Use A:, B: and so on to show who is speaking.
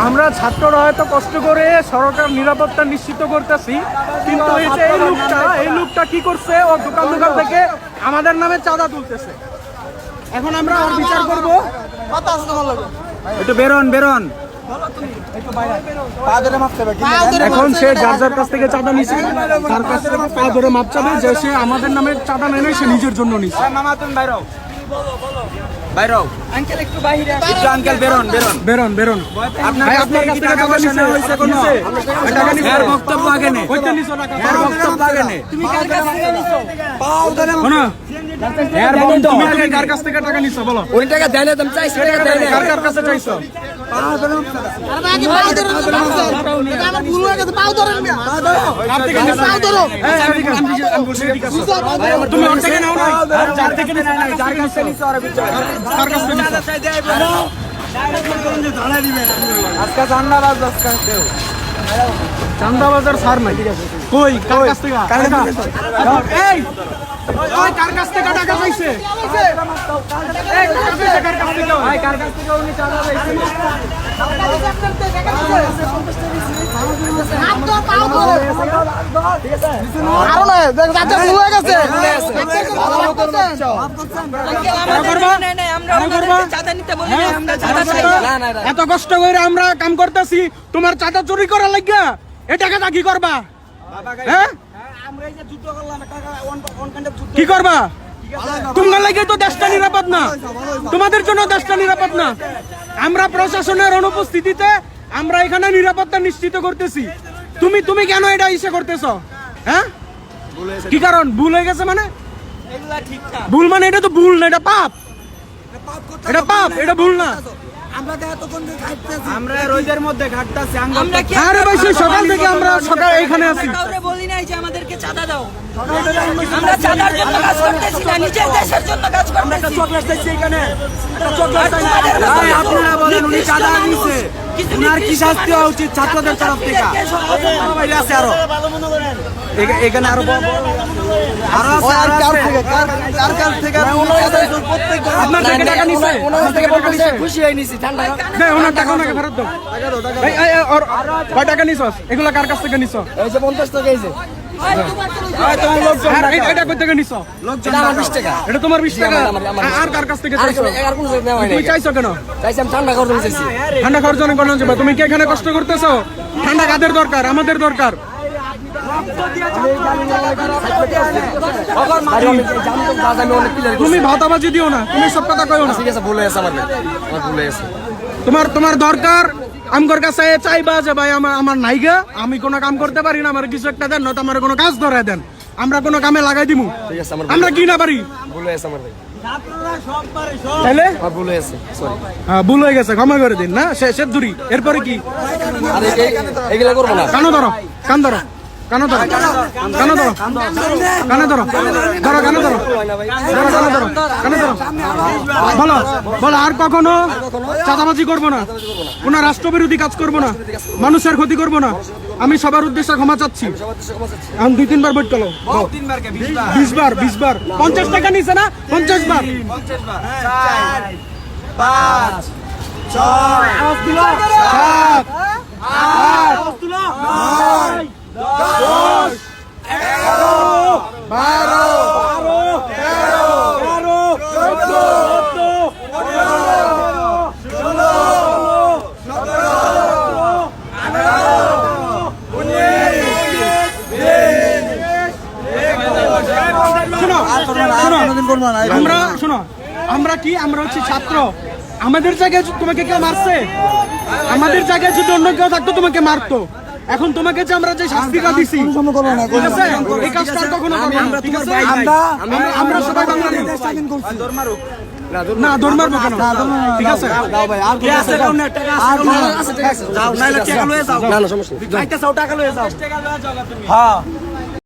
A: আমরা ছাত্ররা হয়তো কষ্ট করে সরকার নিরাপত্তা নিশ্চিত করতেছি, কিন্তু এই লোকটা কি করছে, ও দোকান থেকে আমাদের নামে চাঁদা তুলতেছে। এখন আমরা ওর বিচার করবো। একটু বেরোন। এখন সে যার কাছ থেকে চাঁদা নিচ্ছে, তার কাছ থেকে পা ধরে মাপ চাবে যে সে আমাদের নামে চাঁদা নেয়, সে নিজের জন্য নিচ্ছে। আঙ্কেল একটু বাইরে আসুন। আঙ্কেল বেরোন। আপনার কাছ থেকে টাকা নিছে হইছে কোন? টাকা নিছে, এর বক্তব্য আগে নে। কইতে নিছো টাকা? এর বক্তব্য আগে নে। তুমি কার কাছ থেকে নিছো? পাও ধরে শোনো, এর বক্তব্য তুমি আগে কার কাছ থেকে টাকা নিছো বলো? ওই টাকা দেলে তুমি চাইছো, টাকা দেলে কার কাছে চাইছো? পাও ধরে। আরে আগে পাও ধরে। এটা আমার ভুল হয়ে গেছে, পাও ধরেন মিয়া। পাও ধরো। কার থেকে নিছো? পাও ধরো। এই আমি বলছি ঠিক আছে। তুমি ওর থেকে নাও না। যার থেকে নিছো না, যার কাছে নিছো আর বিচার। কার কাছ থেকে নিছো? আজকে চান্দাবাজার ছাড় নাই। কই কার কাছ থেকে? এই ওই কার কাছ থেকে টাকা পাইছে? এই কার কাছ থেকে? ভাই কার কাছ থেকে উনি চাঁদা পাইছে? আরো না দেখ যাচ্ছে ভুল হয়ে গেছে। এত কষ্ট করে আমরা কাম করতেছি, তোমার চাঁদা চুরি করার লাগিয়া এই টাকাটা কি করবা? হ্যাঁ কি করবা? তোমার লাগে তো দেশটা নিরাপদ না, তোমাদের জন্য দেশটা নিরাপদ না। আমরা প্রশাসনের অনুপস্থিতিতে আমরা এখানে নিরাপত্তা নিশ্চিত করতেছি। তুমি কেন এটা ইসে করতেছ? হ্যাঁ কি কারণ? ভুল হয়ে গেছে মানে? ভুল মানে এটা তো ভুল না, এটা পাপ। এটা পাপ, এটা ভুল না। আমরা রোদের মধ্যে ঘাটতাছি। আরে ভাই সেই সকাল থেকে আমরা এখানে আছি। কাউরে বলি নাই যে আমাদেরকে চাঁদা দাও। আমরা চাঁদার জন্য কাজ করতেছি না, নিজের দেশের জন্য কাজ করতেছি। আমরা একটা চকলেট চাইছি এখানে, একটা চকলেট চাই না। ভাই আপনারা বলেন উনি চাঁদা নিছে, উনার কি শাস্তি হওয়া উচিত ছাত্রদের তরফ থেকে? ভাই আছে আরো এখানে আরো কার থেকে আপনার থেকে টাকা নিছে? ওনার থেকে বলতেছে খুশি হয়ে নিছি। ঠান্ডা না, ওনার টাকা ওনাকে ফেরত দাও। এই ওর কয় টাকা নিছস? এগুলা কার কাছ থেকে নিছ? এই যে 50 টাকা। এই যে তোমার লোকজন এটা কই থেকে নিছ? লোকজন আমার 20 টাকা। এটা তোমার 20 টাকা। আর কার কাছ থেকে চাইছো? আর কোন জায়গা নেওয়া নাই। তুমি চাইছো কেন? চাইছিলাম ঠান্ডা খাওয়ার জন্য চাইছি। ঠান্ডা খাওয়ার জন্য কোন যাবে? তুমি কি এখানে কষ্ট করতেছো? ঠান্ডা কাদের দরকার? আমাদের দরকার। তুমি ভাতাবাজি দিও না, তুমি সব কথা কইও না। ঠিক আছে, ভুল হয়েছে আমার, ভুল হয়েছে। তোমার দরকার আমার কাছে চাইবা যে ভাই আমার নাইগা, আমি কোনো কাম করতে পারি না, আমার কিছু একটা দেন, নয়তো আমার কোনো কাজ ধরায় দেন, আমরা কোনো কামে লাগাই দিমু। ঠিক আছে, আমরা কি না পারি? ভুল হয়েছে আমার ভাই। তাইলে ভুল হয়েছে, সরি। হ্যাঁ ভুল হয়ে গেছে, ক্ষমা করে দিন। না শেষ দূরি, এরপরে কি? আরে এগুলা করব না। কান ধরো। বলো আর কখনো চাঁদাবাজি করবো না, কোন রাষ্ট্রবিরোধী কাজ করবো না, মানুষের ক্ষতি করবো না। আমি সবার উদ্দেশ্যে ক্ষমা চাচ্ছি। আমি 2-3 বার বইট গেল, 20 বার 50 টাকা নিছে না? 50 বার 4 5 6 7 8 9 10 11 12 13 14 আমরা কি? আমরা হচ্ছে ছাত্র। আমাদের জায়গায় তোমাকে কেউ মারছে? আমাদের জায়গায় যদি অন্য কেউ থাকতো তোমাকে মারতো। এখন তোমাকে যে আমরা যে শাস্তিটা দিছি, ঠিক আছে, এই কাজটা কখনো করব না। ঠিক আছে, আমরা সবাই বাঙালি। না দৌড় মারবো কেন? ঠিক আছে, দাও ভাই। আর কি আছে? টাকা আছে, টাকা আছে, যাও নাইলে টাকা লয়ে যাও। না সমস্যা, টাকা লয়ে যাও। হ্যাঁ